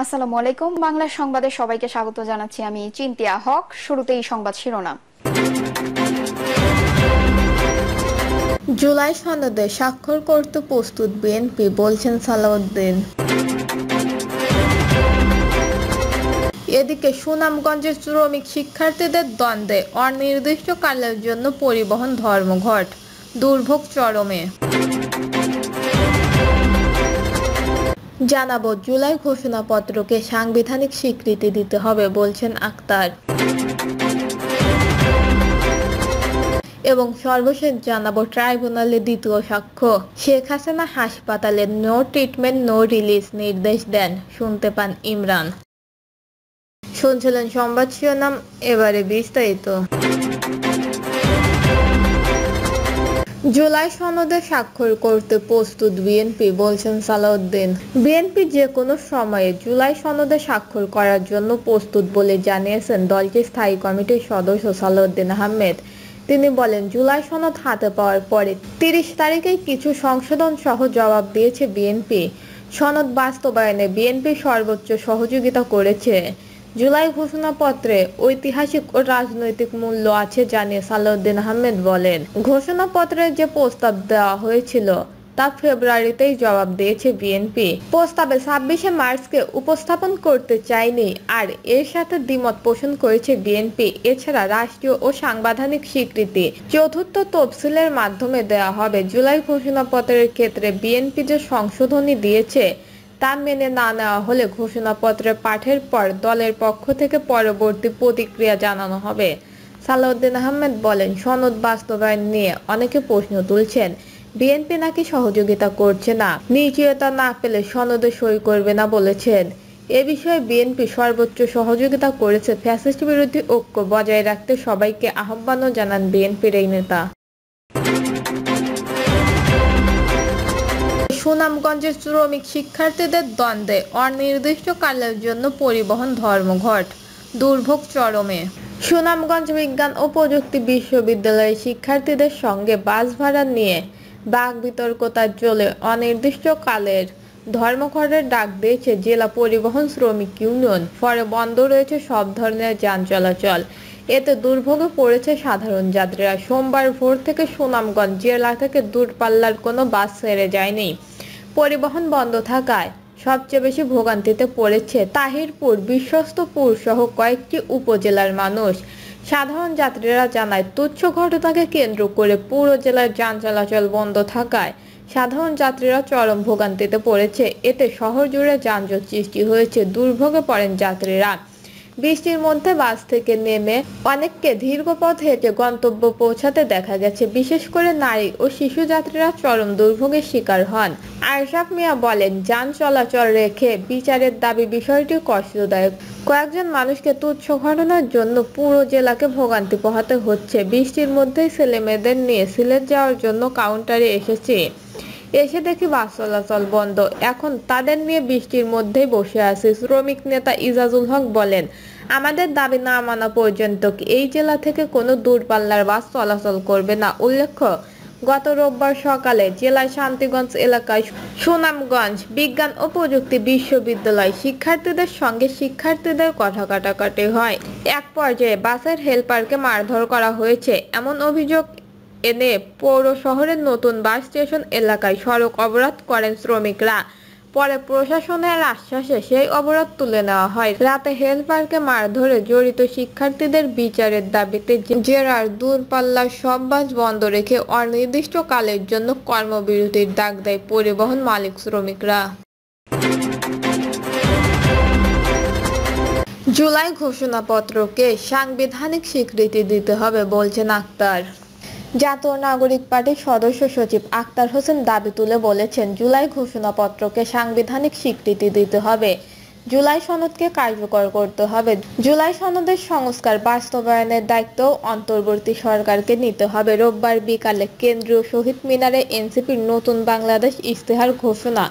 আসসালামু আলাইকুম। বাংলা সংবাদে সবাইকে স্বাগত জানাচ্ছি। আমি চিন্তিয়া হক। শুরুতেই সংবাদ শিরোনাম। জুলাই সনদে স্বাক্ষর করতে প্রস্তুত বিএনপি, বলছেন সালাউদ্দিন। এদিকে সুনামগঞ্জের শ্রমিক শিক্ষার্থীদের দ্বন্দ্বে অনির্দিষ্টকালের জন্য পরিবহন ধর্মঘট, দুর্ভোগ চরমে। জানাবো, জুলাই ঘোষণাপত্রকে সাংবিধানিক স্বীকৃতি দিতে হবে, বলছেন আক্তার। এবং সর্বশেষ জানাবো, ট্রাইব্যুনালে দ্বিতীয় সাক্ষ্য। শেখ হাসিনা হাসপাতালে নো ট্রিটমেন্ট নো রিলিজ নির্দেশ দেন, শুনতে পান ইমরান। শুনছিলেন সংবাদ শিরোনাম, এবারে বিস্তারিত। জুলাই সনদে স্বাক্ষর করতে প্রস্তুত বিএনপি, বলছেন সালাউদ্দিন। বিএনপি যে কোনো সময়ে জুলাই সনদে স্বাক্ষর করার জন্য প্রস্তুত বলে জানিয়েছেন দলটির স্থায়ী কমিটির সদস্য সালাউদ্দিন আহমেদ। তিনি বলেন, জুলাই সনদ হাতে পাওয়ার পরে 30 তারিখেই কিছু সংশোধন সহ জবাব দিয়েছে বিএনপি। সনদ বাস্তবায়নে বিএনপি সর্বোচ্চ সহযোগিতা করেছে। জুলাই ঘোষণাপত্রে ঐতিহাসিক ও রাজনৈতিক মূল্য আছে জানিয়ে সালাউদ্দিন আহমেদ বলেন, ঘোষণাপত্রের যে প্রস্তাব দেওয়া হয়েছিল তা ফেব্রুয়ারিতেই জবাব দিয়েছে বিএনপি। প্রস্তাবে 26শে মার্চকে উপস্থাপন করতে চায়নি, আর এর সাথে দ্বিমত পোষণ করেছে বিএনপি। এছাড়া রাষ্ট্রীয় ও সাংবিধানিক স্বীকৃতি চতুর্থ তফসিলের মাধ্যমে দেওয়া হবে। জুলাই ঘোষণাপত্রের ক্ষেত্রে বিএনপি যে সংশোধনী দিয়েছে তা মেনে না নেওয়া হলে ঘোষণাপত্রের পাঠের পর দলের পক্ষ থেকে পরবর্তী প্রতিক্রিয়া জানানো হবে। সালাউদ্দিন আহমেদ বলেন, সনদ বাস্তবায়ন নিয়ে অনেকে প্রশ্ন তুলছেন। বিএনপি নাকি সহযোগিতা করছে না, নিশ্চয়তা না পেলে সনদে সই করবে না বলেছেন। এ বিষয়ে বিএনপি সর্বোচ্চ সহযোগিতা করেছে। ফ্যাসিস্ট বিরোধী ঐক্য বজায় রাখতে সবাইকে আহ্বানও জানান বিএনপির এই নেতা। সুনামগঞ্জের শ্রমিক শিক্ষার্থীদের দ্বন্দ্বে অনির্দিষ্টকালের জন্য পরিবহন ধর্মঘট, দুর্ভোগ চরমে। সুনামগঞ্জ বিজ্ঞান ও প্রযুক্তি বিশ্ববিদ্যালয়ের শিক্ষার্থীদের সঙ্গে বাস ভাড়া নিয়ে বাকবিতর্কতার জেরে অনির্দিষ্টকালের ধর্মঘটের ডাক দিয়েছে জেলা পরিবহন শ্রমিক ইউনিয়ন। ফলে বন্ধ রয়েছে সব ধরনের যান চলাচল। এতে দুর্ভোগে পড়েছে সাধারণ যাত্রীরা। সোমবার ভোর থেকে সুনামগঞ্জ জেলা থেকে দূরপাল্লার কোনো বাস ছেড়ে যায়নি। পরিবহন বন্ধ থাকায় সবচেয়ে বেশি ভোগান্তিতে পড়েছে তাহিরপুর, বিশ্বস্তপুর সহ কয়েকটি উপজেলার মানুষ। সাধারণ যাত্রীরা জানায়, তুচ্ছ ঘটনাকে কেন্দ্র করে পুরো জেলার যান চলাচল বন্ধ থাকায় সাধারণ যাত্রীরা চরম ভোগান্তিতে পড়েছে। এতে শহর জুড়ে যানজট সৃষ্টি হয়েছে। দুর্ভোগে পড়েন যাত্রীরা। বৃষ্টির মধ্যে বাস থেকে নেমে অনেককে দীর্ঘ পথ হেঁটে গন্তব্য পৌঁছাতে দেখা গেছে। বিশেষ করে নারী ও শিশু যাত্রীরা চরম দুর্ভোগের শিকার হন। আরশাফ মিয়া বলেন, যান চলাচল রেখে বিচারের দাবি বিষয়টি কষ্টদায়ক। কয়েকজন মানুষকে তুচ্ছ ঘটনার জন্য পুরো জেলাকে ভোগান্তি পোহাতে হচ্ছে। বৃষ্টির মধ্যেই ছেলেমেয়েদের নিয়ে সিলেট যাওয়ার জন্য কাউন্টারে এসে দেখি বাস চলাচল বন্ধ। এখন তাদের নিয়ে বৃষ্টির মধ্যেই বসে আছি। শ্রমিক নেতা ইজাজুল হক বলেন, আমাদের দাবি না মানা পর্যন্ত এই জেলা থেকে কোনো দূরপাল্লার বাস চলাচল করবে না। উল্লেখ্য, গত রোববার সকালে জেলার শান্তিগঞ্জ এলাকায় সুনামগঞ্জ বিজ্ঞান ও প্রযুক্তি বিশ্ববিদ্যালয় শিক্ষার্থীদের সঙ্গে শিক্ষার্থীদের কথা কাটাকাটি হয়। এক পর্যায়ে বাসের হেলপারকে মারধর করা হয়েছে এমন অভিযোগ এনে পৌর শহরের নতুন বাস স্টেশন এলাকায় সড়ক অবরোধ করেন শ্রমিকরা। পরে প্রশাসনের আশ্বাসে সেই অবরোধ তুলে নেওয়া হয়। রাতে হেলপারকে মারধরে জড়িত শিক্ষার্থীদের বিচারের দাবিতে জেলার দূরপাল্লার সব বাস বন্ধ রেখে অনির্দিষ্টকালের জন্য কর্মবিরতির ডাক দেয় পরিবহন মালিক শ্রমিকরা। জুলাই ঘোষণাপত্রকে সাংবিধানিক স্বীকৃতি দিতে হবে, বলছেন আক্তার। জাতীয় নাগরিক পার্টির সদস্য সচিব আক্তার হোসেন দাবি তুলে বলেছেন, জুলাই ঘোষণাপত্রকে সাংবিধানিক স্বীকৃতি দিতে হবে। জুলাই সনদকে কার্যকর করতে হবে। জুলাই সনদের সংস্কার বাস্তবায়নের দায়িত্ব অন্তর্বর্তী সরকারকে নিতে হবে। রোববার বিকালে কেন্দ্রীয় শহীদ মিনারে এনসিপির নতুন বাংলাদেশ ইশতেহার ঘোষণা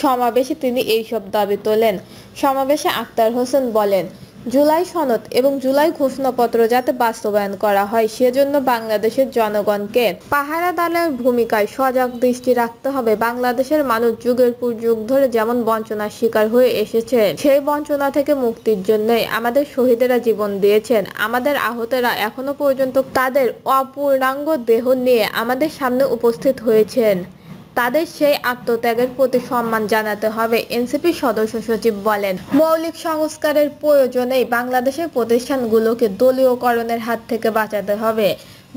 সমাবেশে তিনি এইসব দাবি তোলেন। সমাবেশে আক্তার হোসেন বলেন, জুলাই সনদ এবং জুলাই ঘোষণাপত্র যাতে বাস্তবায়ন করা হয় সেজন্য বাংলাদেশের জনগণকে পাহারাদারের ভূমিকায় সজাগ দৃষ্টি রাখতে হবে। বাংলাদেশের মানুষ যুগের পর যুগ ধরে যেমন বঞ্চনার শিকার হয়ে এসেছে, সেই বঞ্চনা থেকে মুক্তির জন্যই আমাদের শহীদেরা জীবন দিয়েছেন। আমাদের আহতরা এখনো পর্যন্ত তাদের অপূর্ণাঙ্গ দেহ নিয়ে আমাদের সামনে উপস্থিত হয়েছেন। তাদের সেই আত্মত্যাগের প্রতি সম্মান জানাতে হবে, এনসিপি সদস্য সচিব বলেন। মৌলিক সংস্কারের প্রয়োজনেই বাংলাদেশের প্রতিষ্ঠানগুলোকে দলীয়করণের হাত থেকে বাঁচাতে হবে।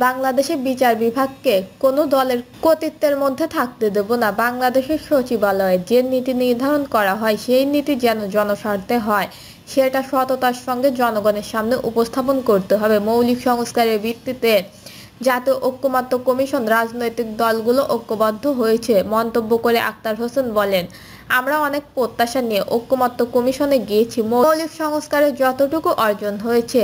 বাংলাদেশের বিচার বিভাগকে কোনো দলের কর্তৃত্বের মধ্যে থাকতে দেব না। বাংলাদেশের সচিবালয়ে যে নীতি নির্ধারণ করা হয় সেই নীতি যেন জনস্বার্থে হয়, সেটা সততার সঙ্গে জনগণের সামনে উপস্থাপন করতে হবে। মৌলিক সংস্কারের ভিত্তিতে জাতীয় ঐক্যমত্য কমিশন রাজনৈতিক দলগুলো ঐক্যবদ্ধ হয়েছে মন্তব্য করে আক্তার হোসেন বলেন, আমরা অনেক প্রত্যাশা নিয়ে ঐক্যমত্য কমিশনে গিয়েছি। মৌলিক সংস্কারের যতটুকু অর্জন হয়েছে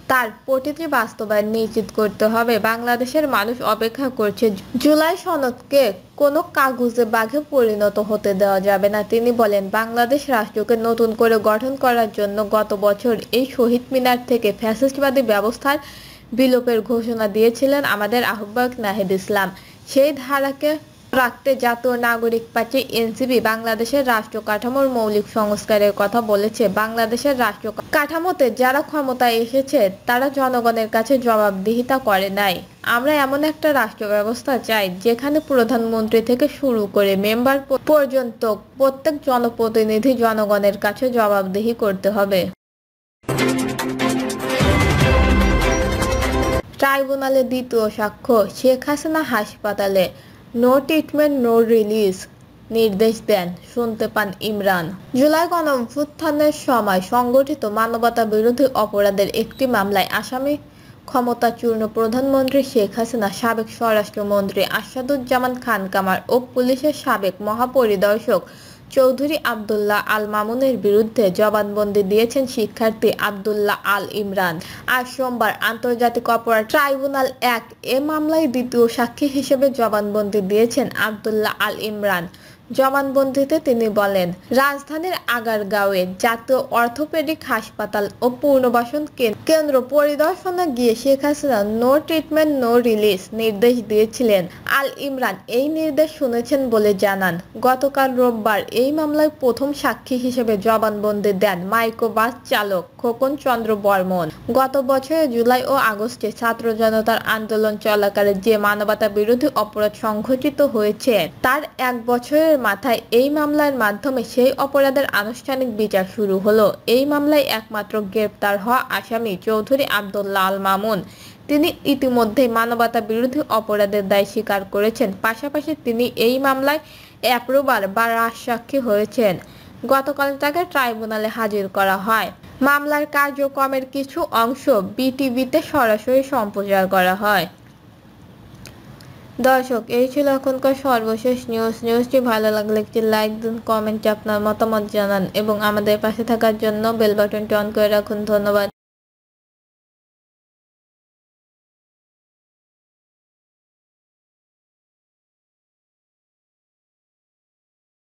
তার প্রতিটি বাস্তবায়ন নিশ্চিত করতে হবে। বাংলাদেশের মানুষ অপেক্ষা করছে। জুলাই সনদকে কোনো কাগুজে বাঘে পরিণত হতে দেওয়া যাবে না। তিনি বলেন, বাংলাদেশ রাষ্ট্রকে নতুন করে গঠন করার জন্য গত বছর এই শহীদ মিনার থেকে ফ্যাসিস্টবাদী ব্যবস্থার বিলোপের ঘোষণা দিয়েছিলেন আমাদের আহ্বায়ক নাহিদ ইসলাম। সেই ধারাকে রাখতে জাতীয় নাগরিক পার্টি এনসিপি বাংলাদেশের রাষ্ট্র কাঠামোর মৌলিক সংস্কারের কথা বলেছে। বাংলাদেশের রাষ্ট্র কাঠামোতে যারা ক্ষমতায় এসেছে তারা জনগণের কাছে জবাবদিহিতা করে নাই। আমরা এমন একটা রাষ্ট্র ব্যবস্থা চাই যেখানে প্রধানমন্ত্রী থেকে শুরু করে মেম্বার পর্যন্ত প্রত্যেক জনপ্রতিনিধি জনগণের কাছে জবাবদিহি করতে হবে। ট্রাইব্যুনালে দ্বিতীয় সাক্ষ্য, শেখ হাসিনা হাসপাতালে, নো ট্রিটমেন্ট নো রিলিজ নির্দেশ দেন, শুনতে পান ইমরান। জুলাই গণঅভ্যুত্থানের সময় সংগঠিত মানবতা বিরোধী অপরাধের একটি মামলায় আসামি ক্ষমতাচূর্ণ প্রধানমন্ত্রী শেখ হাসিনা, সাবেক স্বরাষ্ট্রমন্ত্রী আসাদুজ্জামান খান কামার ও পুলিশের সাবেক মহাপরিদর্শক চৌধুরী আব্দুল্লাহ আল মামুনের বিরুদ্ধে জবানবন্দি দিয়েছেন শিক্ষার্থী আব্দুল্লাহ আল ইমরান। আজ সোমবার আন্তর্জাতিক অপরাধ ট্রাইব্যুনাল ১ এ মামলায় দ্বিতীয় সাক্ষী হিসেবে জবানবন্দি দিয়েছেন আব্দুল্লাহ আল ইমরান। জবানবন্দিতে তিনি বলেন, রাজধানীর আগারগাঁওয়ে জাতীয় অর্থোপেডিক হাসপাতাল ও পুনর্বাসন কেন্দ্র পরিদর্শনে গিয়ে Sheikh Hasina no treatment no release নির্দেশ দিয়েছিলেন। আল ইমরান এই নির্দেশ শুনেছেন বলে জানান। গতকাল রোববার এই মামলায় প্রথম সাক্ষী হিসেবে জবানবন্দি দেন মাইক্রোবাস চালক খোকন চন্দ্র বর্মন। গত বছরের জুলাই ও আগস্টে ছাত্র জনতার আন্দোলন চলাকালে যে মানবতা বিরোধী অপরাধ সংঘটিত হয়েছে তার এক বছরের মাথায় এই মামলার মাধ্যমে সেই অপরাধের আনুষ্ঠানিক বিচার শুরু হলো। এই মামলায় একমাত্র গ্রেপ্তার হওয়া আসামি চৌধুরী আব্দুল্লাহ আল মামুন। তিনি ইতিমধ্যেই মানবতা বিরোধী অপরাধের দায় স্বীকার করেছেন। পাশাপাশি তিনি এই মামলায় অ্যাপ্রুভার বা রাজসাক্ষী হয়েছেন। গতকাল তাকে ট্রাইব্যুনালে হাজির করা হয়। মামলার কার্যক্রমের কিছু অংশ বিটিভিতে সরাসরি সম্প্রচার করা হয়। দর্শক, এই ছিল এখনকার সর্বশেষ নিউজটি ভালো লাগলে একটি লাইক দিন, কমেন্টে আপনার মতামত জানান এবং আমাদের পাশে থাকার জন্য বেল বাটনটি অন করে রাখুন। ধন্যবাদ।